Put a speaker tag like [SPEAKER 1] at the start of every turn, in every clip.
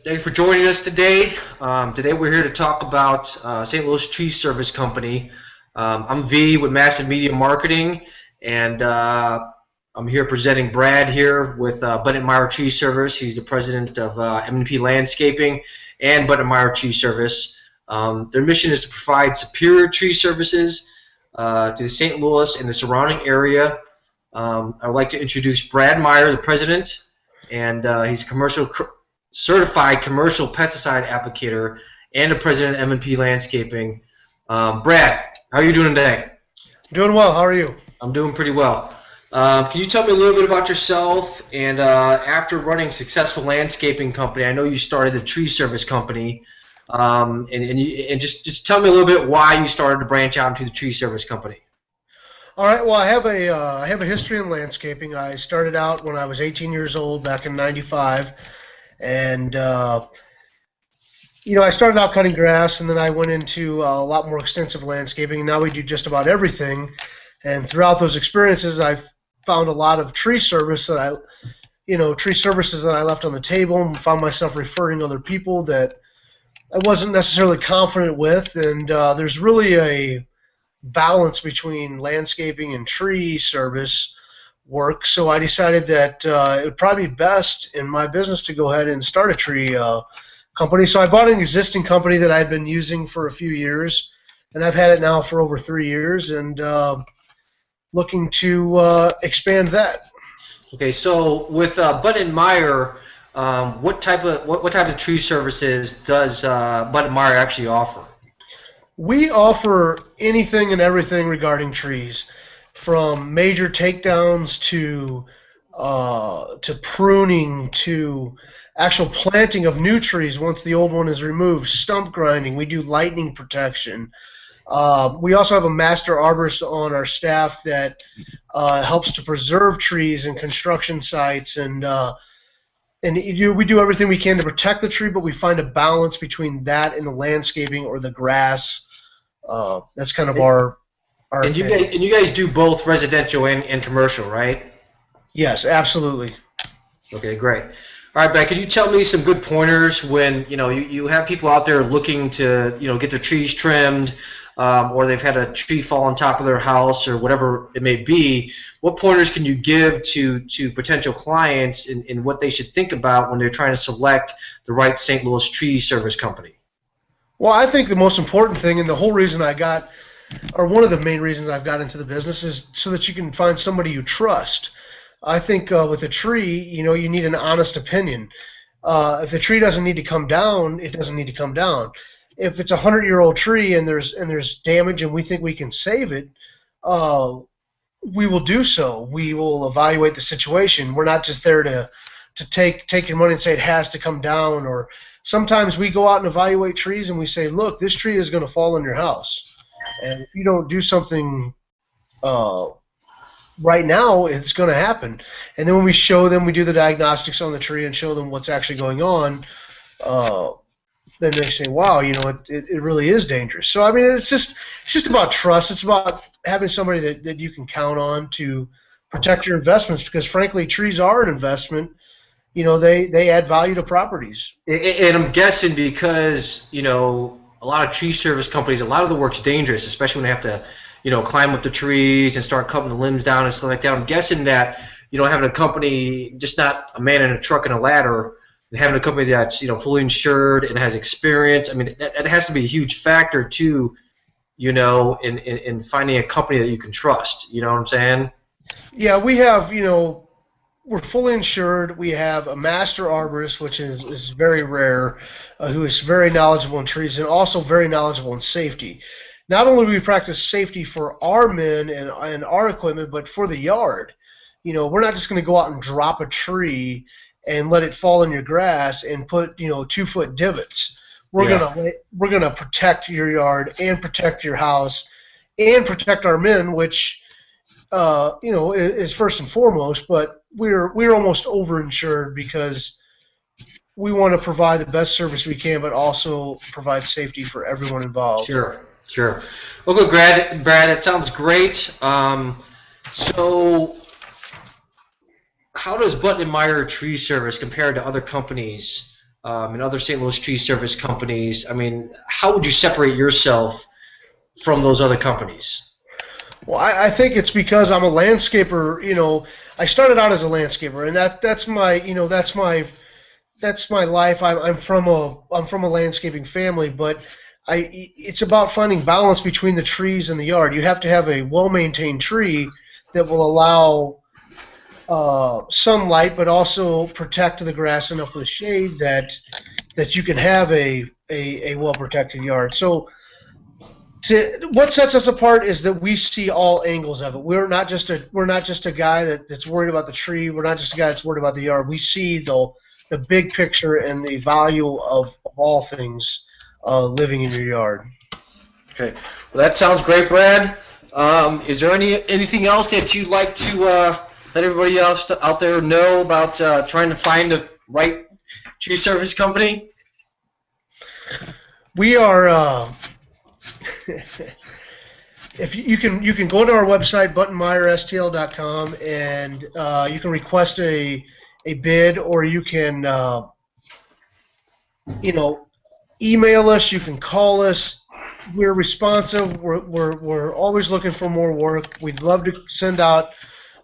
[SPEAKER 1] Thank you for joining us today. Today we're here to talk about St. Louis Tree Service Company. I'm V with Massive Media Marketing, and I'm here presenting Brad here with Meyer Tree Service. He's the president of M&P Landscaping and Meyer Tree Service. Their mission is to provide superior tree services to the St. Louis and the surrounding area. I would like to introduce Brad Meyer, the president, and he's a certified commercial pesticide applicator and the president of M&P Landscaping. Brad, how are you doing today?
[SPEAKER 2] Doing well. How are you?
[SPEAKER 1] I'm doing pretty well. Can you tell me a little bit about yourself? And after running a successful landscaping company, I know you started the tree service company. And just tell me a little bit why you started to branch out into the tree service company.
[SPEAKER 2] All right. Well, I have a history in landscaping. I started out when I was 18 years old back in '95, and I started out cutting grass, and then I went into a lot more extensive landscaping. And now we do just about everything. And throughout those experiences, I've found a lot of tree services that I left on the table, and found myself referring other people that I wasn't necessarily confident with. And there's really a balance between landscaping and tree service work, so I decided that it would probably be best in my business to go ahead and start a tree company. So I bought an existing company that I'd been using for a few years, and I've had it now for over 3 years, and looking to expand that.
[SPEAKER 1] Okay, so with Meyer, what type of tree services does Meyer actually offer?
[SPEAKER 2] We offer anything and everything regarding trees, from major takedowns to pruning to actual planting of new trees once the old one is removed, stump grinding. We do lightning protection. We also have a master arborist on our staff that helps to preserve trees in construction sites, and we do everything we can to protect the tree, but we find a balance between that and the landscaping or the grass. That's kind of our
[SPEAKER 1] and
[SPEAKER 2] thing.
[SPEAKER 1] You guys do both residential and commercial, right?
[SPEAKER 2] Yes, absolutely.
[SPEAKER 1] Okay, great. All right, Brad, can you tell me some good pointers when you have people out there looking to get their trees trimmed, or they've had a tree fall on top of their house or whatever it may be? What pointers can you give to potential clients in what they should think about when they're trying to select the right St. Louis Tree Service Company?
[SPEAKER 2] Well, I think the most important thing, and the whole reason one of the main reasons I've got into the business, is so that you can find somebody you trust. I think with a tree, you need an honest opinion. If the tree doesn't need to come down, it doesn't need to come down. If it's a 100-year-old tree and there's damage and we think we can save it, we will do so. We will evaluate the situation. We're not just there to take your money and say it has to come down. Or sometimes we go out and evaluate trees and we say, look, this tree is going to fall on your house, and if you don't do something right now, it's going to happen. And then when we show them, we do the diagnostics on the tree and show them what's actually going on, then they say, wow, it really is dangerous. So I mean, it's just about trust. It's about having somebody that you can count on to protect your investments, because frankly, trees are an investment. They add value to properties.
[SPEAKER 1] And I'm guessing because a lot of tree service companies, a lot of the work's dangerous, especially when they have to climb up the trees and start cutting the limbs down and stuff like that. I'm guessing that having a company, just not a man in a truck and a ladder, and having a company that's fully insured and has experience. I mean, that has to be a huge factor too, in finding a company that you can trust. You know what I'm saying?
[SPEAKER 2] Yeah, we have we're fully insured. We have a master arborist, which is very rare, who is very knowledgeable in trees and also very knowledgeable in safety. Not only do we practice safety for our men and our equipment, but for the yard. We're not just going to go out and drop a tree and let it fall in your grass and put 2-foot divots. We're gonna protect your yard and protect your house and protect our men, which is first and foremost. But we're almost overinsured because we want to provide the best service we can, but also provide safety for everyone involved.
[SPEAKER 1] Sure. Well, good, Brad. It sounds great. So, how does Meyer Tree Service compare to other companies and other St. Louis Tree Service companies? I mean, how would you separate yourself from those other companies?
[SPEAKER 2] Well, I think it's because I'm a landscaper. I started out as a landscaper, and that's my life. I'm from a landscaping family, but it's about finding balance between the trees and the yard. You have to have a well-maintained tree that will allow sunlight, but also protect the grass enough with shade that you can have a well-protected yard. So what sets us apart is that we see all angles of it. We're not just a guy that's worried about the tree. We're not just a guy that's worried about the yard. We see the big picture and the value of all things living in your yard.
[SPEAKER 1] Okay, well that sounds great, Brad. Is there anything else that you'd like to let everybody else out there know about trying to find the right tree service company?
[SPEAKER 2] We are. If you can go to our website buttonmeyerstl.com and you can request a bid, or you can email us. You can call us. We're responsive. We're always looking for more work. We'd love to send out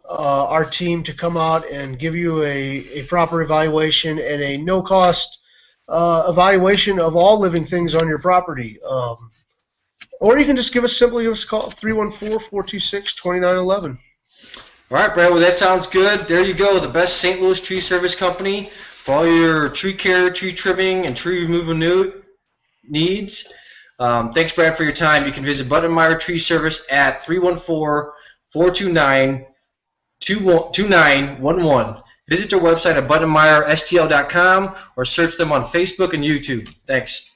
[SPEAKER 2] our team to come out and give you a proper evaluation and a no-cost evaluation of all living things on your property. Or you can just give us a call, 314-426-2911.
[SPEAKER 1] All right, Brad, well, that sounds good. There you go, the best St. Louis Tree Service company for all your tree care, tree trimming, and tree removal needs. Thanks, Brad, for your time. You can visit Meyer Tree Service at 314-429-2911. Visit their website at buttonmeyerstl.com or search them on Facebook and YouTube. Thanks.